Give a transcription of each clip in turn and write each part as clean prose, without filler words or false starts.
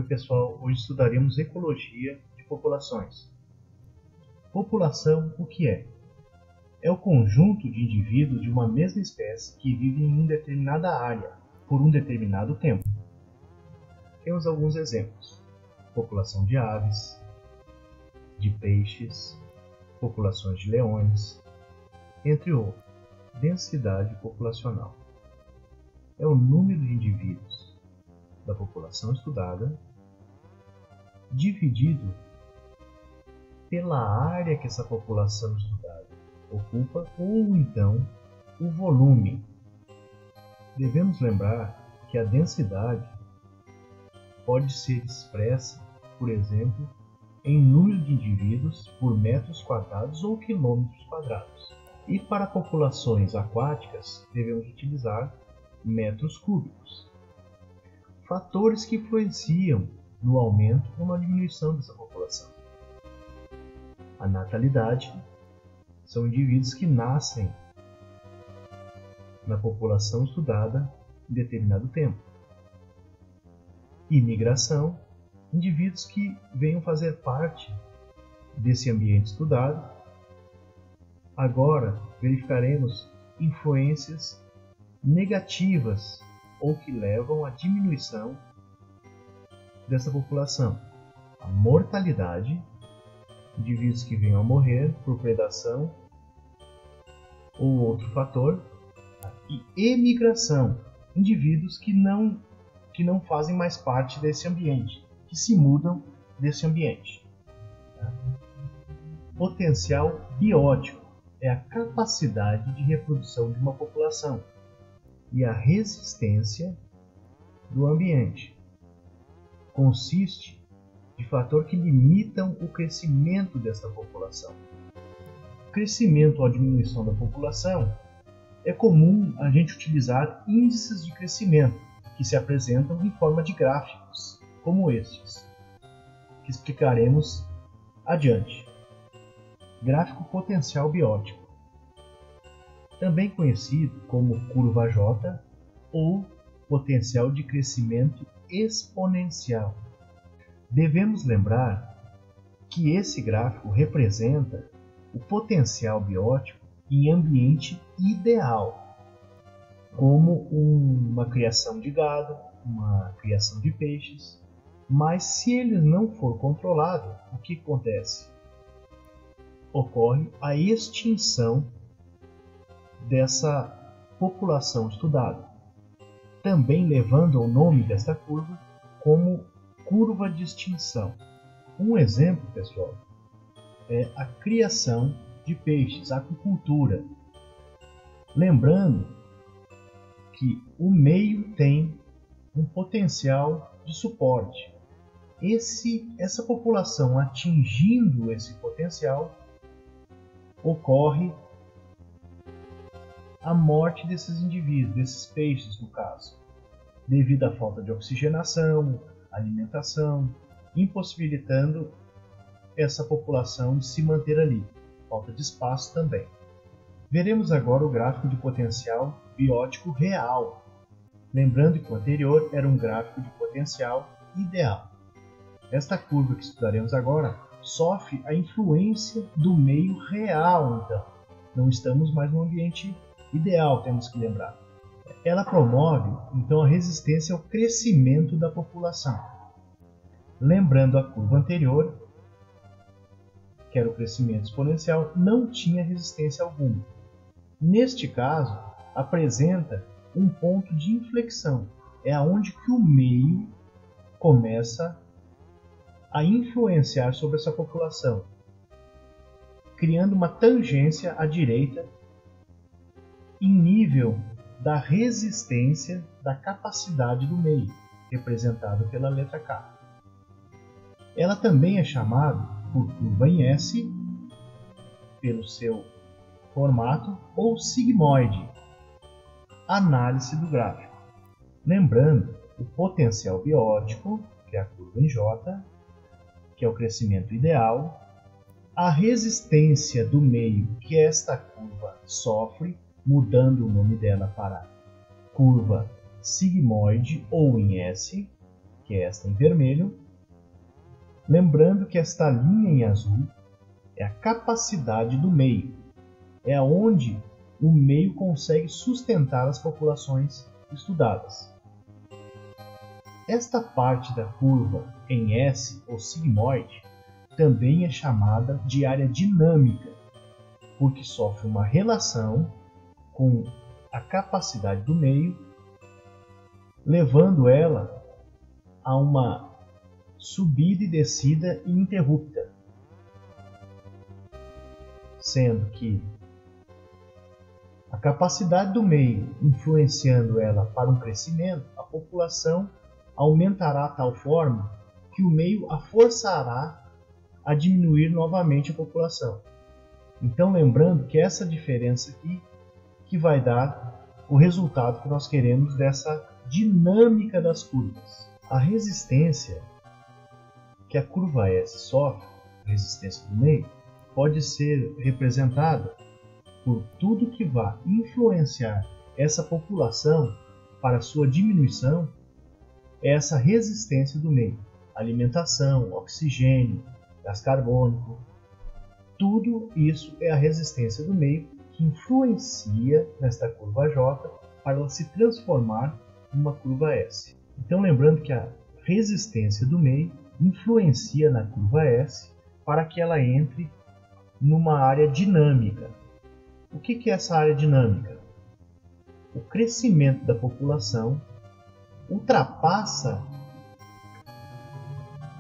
pessoal, hoje estudaremos ecologia de populações. População, o que é? É o conjunto de indivíduos de uma mesma espécie que vivem em uma determinada área, por um determinado tempo. Temos alguns exemplos: população de aves, de peixes, populações de leões, entre outros. Densidade populacional é o número de indivíduos da população estudada dividido pela área que essa população estudada ocupa, ou então o volume. Devemos lembrar que a densidade pode ser expressa, por exemplo, em número de indivíduos por metros quadrados ou quilômetros quadrados. E para populações aquáticas, devemos utilizar metros cúbicos. Fatores que influenciam no aumento ou na diminuição dessa população: a natalidade, são indivíduos que nascem na população estudada em determinado tempo. Imigração, indivíduos que venham fazer parte desse ambiente estudado. Agora verificaremos influências negativas ou que levam à diminuição dessa população: a mortalidade, indivíduos que venham a morrer por predação ou outro fator, e emigração, indivíduos que não fazem mais parte desse ambiente, que se mudam desse ambiente. Potencial biótico é a capacidade de reprodução de uma população e a resistência do ambiente. Consiste de fatores que limitam o crescimento dessa população. O crescimento ou a diminuição da população é comum a gente utilizar índices de crescimento que se apresentam em forma de gráficos, como estes, que explicaremos adiante. Gráfico potencial biótico, também conhecido como curva J ou potencial de crescimento exponencial. Devemos lembrar que esse gráfico representa o potencial biótico em ambiente ideal, como uma criação de gado, uma criação de peixes. Mas se ele não for controlado, o que acontece? Ocorre a extinção dessa população estudada, também levando o nome desta curva como curva de extinção. Um exemplo, pessoal, é a criação de peixes, a aquicultura. Lembrando que o meio tem um potencial de suporte. Essa população atingindo esse potencial, ocorre a morte desses indivíduos, desses peixes no caso, devido à falta de oxigenação, alimentação, impossibilitando essa população de se manter ali, falta de espaço também. Veremos agora o gráfico de potencial biótico real, lembrando que o anterior era um gráfico de potencial ideal. Esta curva que estudaremos agora sofre a influência do meio real, então. Não estamos mais no ambiente ideal, temos que lembrar. Ela promove, então, a resistência ao crescimento da população. Lembrando a curva anterior, que era o crescimento exponencial, não tinha resistência alguma. Neste caso, apresenta um ponto de inflexão. É aonde que o meio começa a influenciar sobre essa população, criando uma tangência à direita em nível da resistência da capacidade do meio, representado pela letra K. Ela também é chamada por curva em S, pelo seu formato, ou sigmoide. Análise do gráfico. Lembrando, o potencial biótico, que é a curva em J, que é o crescimento ideal, a resistência do meio que esta curva sofre, mudando o nome dela para curva sigmoide ou em S, que é esta em vermelho. Lembrando que esta linha em azul é a capacidade do meio. É onde o meio consegue sustentar as populações estudadas. Esta parte da curva em S, ou sigmoide, também é chamada de área dinâmica, porque sofre uma relação com a capacidade do meio, levando ela a uma subida e descida ininterrupta, sendo que a capacidade do meio influenciando ela para um crescimento, a população aumentará de tal forma que o meio a forçará a diminuir novamente a população. Então, lembrando que essa diferença aqui que vai dar o resultado que nós queremos dessa dinâmica das curvas. A resistência que a curva S sofre, a resistência do meio, pode ser representada por tudo que vai influenciar essa população para sua diminuição, é essa resistência do meio. Alimentação, oxigênio, gás carbônico, tudo isso é a resistência do meio que influencia nesta curva J para ela se transformar numa curva S. Então, lembrando que a resistência do meio influencia na curva S para que ela entre numa área dinâmica. O que é essa área dinâmica? O crescimento da população ultrapassa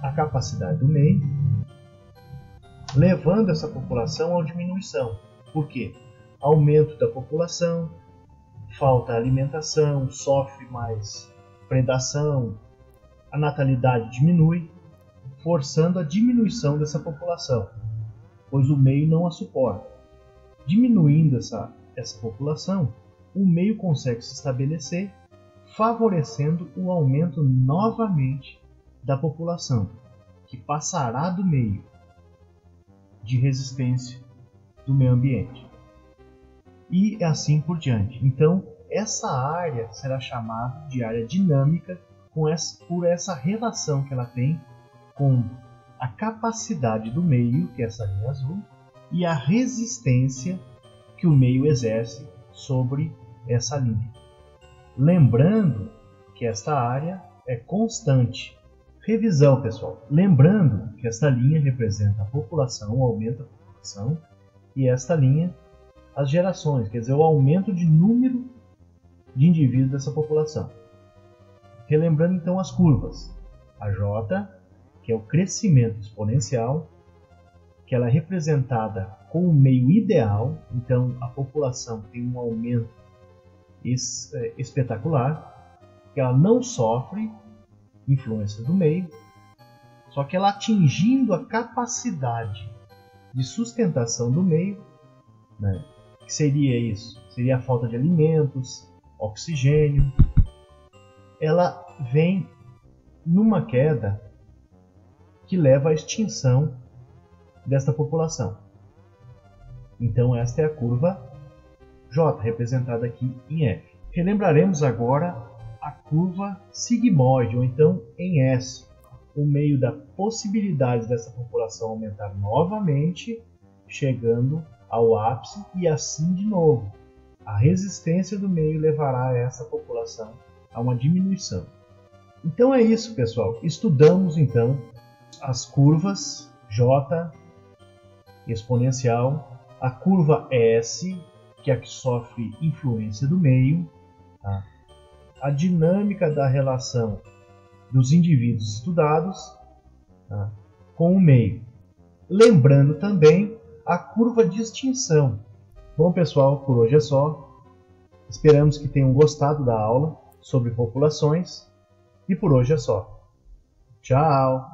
a capacidade do meio, levando essa população à diminuição. Por quê? Aumento da população, falta alimentação, sofre mais predação, a natalidade diminui, forçando a diminuição dessa população, pois o meio não a suporta. Diminuindo essa população, o meio consegue se estabelecer, favorecendo o aumento novamente da população, que passará do meio de resistência do meio ambiente. E assim por diante. Então, essa área será chamada de área dinâmica por essa relação que ela tem com a capacidade do meio, que é essa linha azul, e a resistência que o meio exerce sobre essa linha. Lembrando que esta área é constante. Revisão, pessoal. Lembrando que esta linha representa a população, o aumento da população, e esta linha as gerações, quer dizer, o aumento de número de indivíduos dessa população. Relembrando então as curvas. A J, que é o crescimento exponencial, que ela é representada com o meio ideal, então a população tem um aumento espetacular, que ela não sofre influência do meio, só que ela atingindo a capacidade de sustentação do meio, né? Que seria isso? Seria a falta de alimentos, oxigênio. Ela vem numa queda que leva à extinção desta população. Então esta é a curva J, representada aqui em F. Relembraremos agora a curva sigmoide, ou então em S, o meio da possibilidade dessa população aumentar novamente, chegando ao ápice, e assim de novo. A resistência do meio levará essa população a uma diminuição. Então é isso, pessoal. Estudamos então as curvas J exponencial, a curva S, que é a que sofre influência do meio, tá? A dinâmica da relação dos indivíduos estudados, tá? Com o meio. Lembrando também a curva de extinção. Bom, pessoal, por hoje é só. Esperamos que tenham gostado da aula sobre populações. E por hoje é só. Tchau!